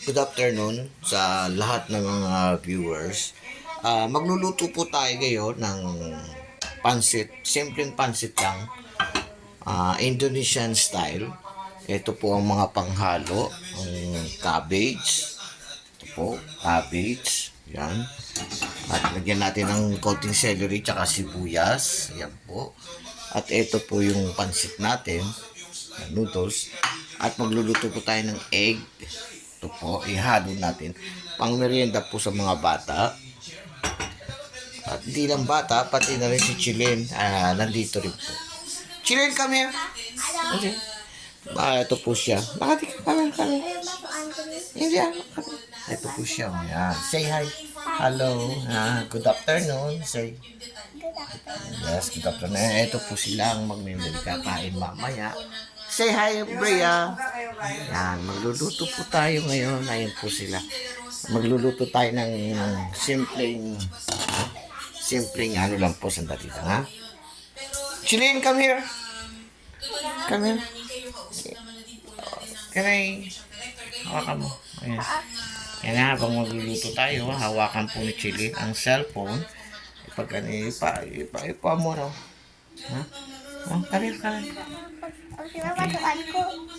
Good afternoon sa lahat ng mga viewers. Magluluto po tayo ngayon ng pansit, simpleng pansit lang, Indonesian style. Ito po ang mga panghalo, ang cabbage, ito po, cabbage, yan. At lagyan natin ng konting celery tsaka sibuyas, yan po. At ito po yung pansit natin, noodles. At magluluto po tayo ng egg. Ito po, ihalo natin. Pang merienda po sa mga bata. At hindi lang bata, pati na rin si Chilin. Nandito rin po. Chilin, come here. Okay. Ito po siya. Bakit kami. Hindi ito po siya. Yan. Say hi. Hello. Good afternoon. Say. Yes, good afternoon. Ito po sila ang magmimili kakain mamaya. Say hi, Brea. Yan, magluluto po tayo ngayon. Ayun po sila. Magluluto tayo ng simpleng ano lang po, sandali lang, ha? Chilin, come here. Come here. Can I... Hawakan mo. Ayan. Yan na, habang magluluto tayo, hawakan po ni Chilin ang cellphone. Pag ano, ipa mo raw. Ha? Karir.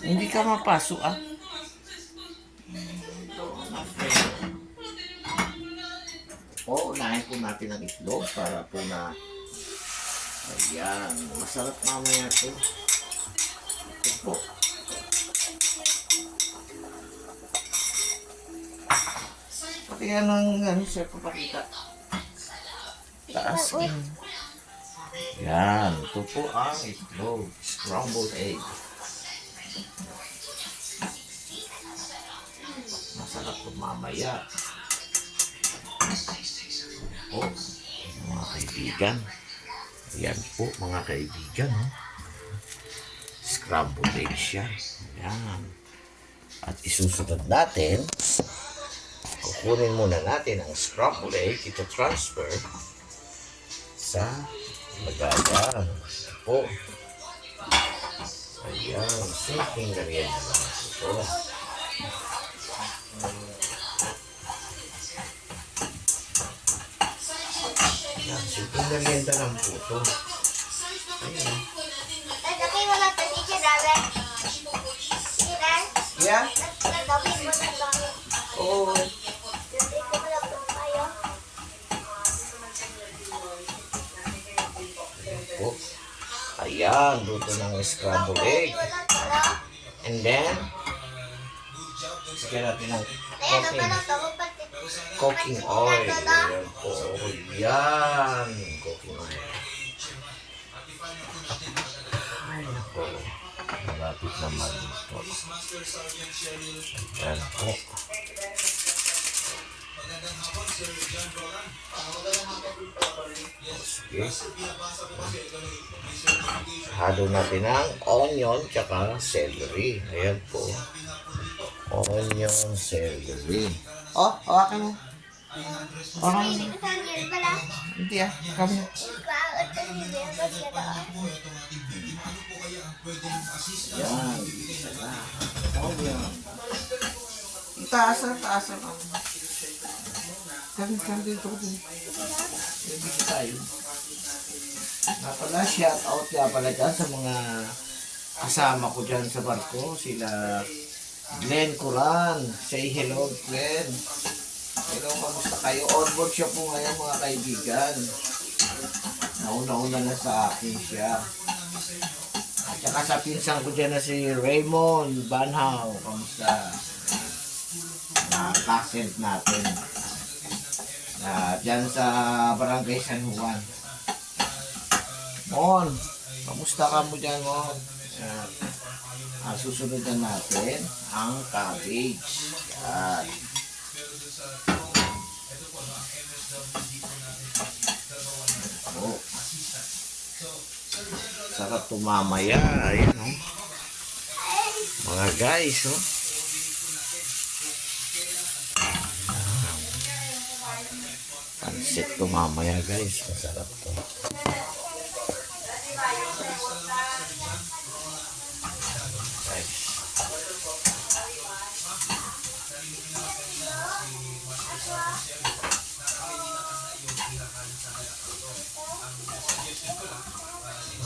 Hindi ka mapasok, unahin po natin ang itlog para po na ayan, masarap mamaya ito. Ito po. Pati yan ang siya papakita. Taas. Yan, ito po ang itlog. Scrambled egg. Masarap po mamaya. Po, mga kaibigan. Ayan po, mga kaibigan. Scrambled egg siya. Ayan. At isusunod natin, kukunin muna natin ang scrambled egg. Ito transfer sa lagayan. Po. Ayan, simpleng ganyan lang ito. Ayan, simpleng merienda lang po ito. Ayan. Yeah? Oo. Po. Ayan, luto ng scrambled egg. And then, sigyan natin ng cooking oil. Ayan po. Ayan. Cooking oil. Ay, nako. Malapit na maluto. Ayan po. Sige. Halo natin ang onion tsaka celery. Ayan po. Onion, celery. Hawakan mo. Hawakan mo. Hindi kami. Yan. Onion. Itaas na. Kami dito. Dito tayo. Shout out nga pala dyan sa mga kasama ko dyan sa barko. Sila Glenn Coran. Say hello, Glenn. Hello, kamusta kayo? On board siya po ngayon, mga kaibigan. Nauna-una na sa akin siya. At saka sa pinsan ko dyan na si Raymond Banhaw. Kamusta? Kasent natin. Dyan sa Barangay San Juan. Mon, kamusta ka mo dyan, Mon? Susunod na natin ang cabbage. Yan. Oh. Sarap tumamaya. Ayan, mga guys, pansit tumamaya, guys. Masarap to.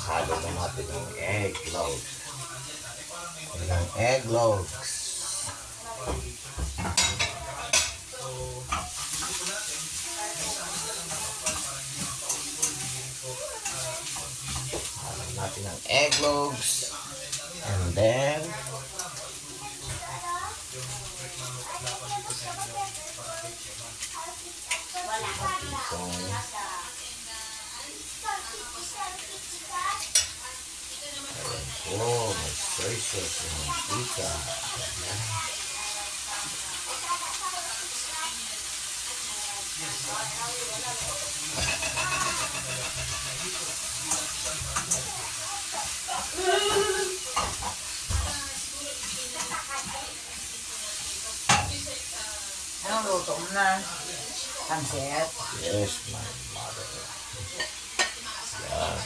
Halo na natin ng egg logs. Ilang egg logs. Halo natin ng egg logs. And then, oh, may soy sauce ng mantika. Anong luto mo na? Pansit? Yes, my mother. Yan.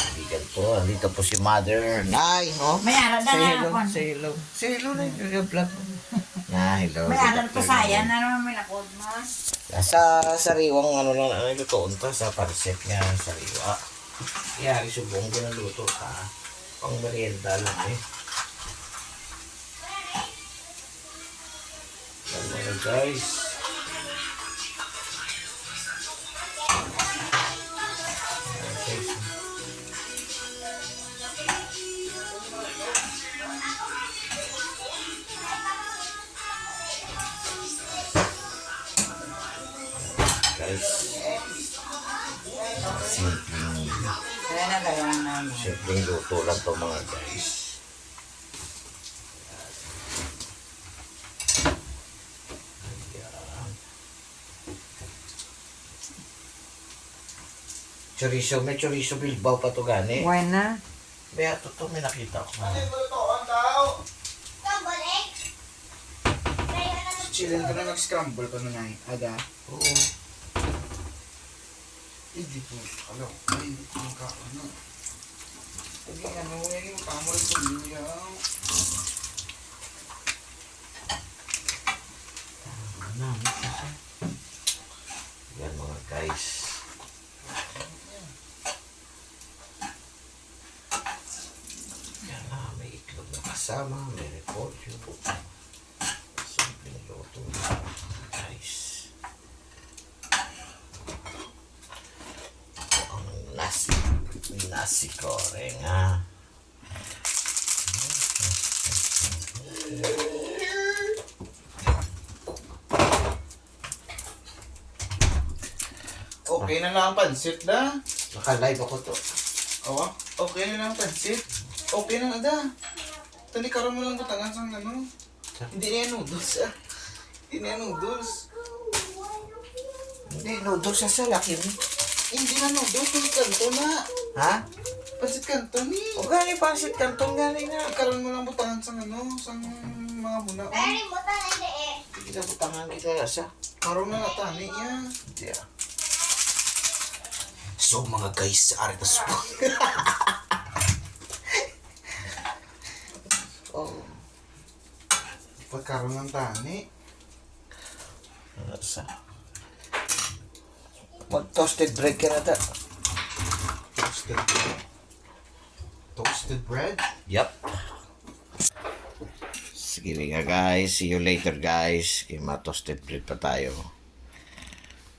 Hindi ganito. Andito po si mother. Nay, no? May aral na Say na hello, ako. say hello. Say hello na yung vlog. Na, hello. May aral pa saya na naman may nakod mo. Sa sariwang ano lang, ano ito to, sa parsep niya, sariwa. Kaya subong ginaluto ka. Pang merienda lang eh. Yan mga guys. Okay. Guys, simpleng luto lang to mga guys. Chorizo, may chorizo Bilbao pa to gani. Why na? Kaya to may nakita ko. Chilling ka na nag-scramble pa na Ada. Oo. Hindi po. Ano? Hindi po ka. Ano? Sige, ano yung kamol ko niya. Yan mga guys. Yan na, may itlog na kasama, may repolyo. Simpleng luto na guys. Ito ang nasi goreng ha. Okay na lang ang pansit da. Naka-live ako to. Oo. Okay na lang ang pansit. Okay na da. Tani karon mo lang butangan sang ano. Hindi na yan noodles ah. Hindi na yan noodles. Hindi, noodles sa laki ni. Hindi na noodles. Pansit kanto na. Ha? Pansit kanto ni. O gani pansit kantong gani na. Karon mo lang butangan sang ano. Sang mga buna. Hindi na butangan kita nasa. Karon na natani niya. Hindi ah. So mga guys, aritos po. Oh, Pagkaroon ng tani. nasa. Mag-toasted bread ka na ta. Toasted bread. Toasted bread? Yup. Sige nga guys, see you later guys. Kaya ma-toasted bread pa tayo.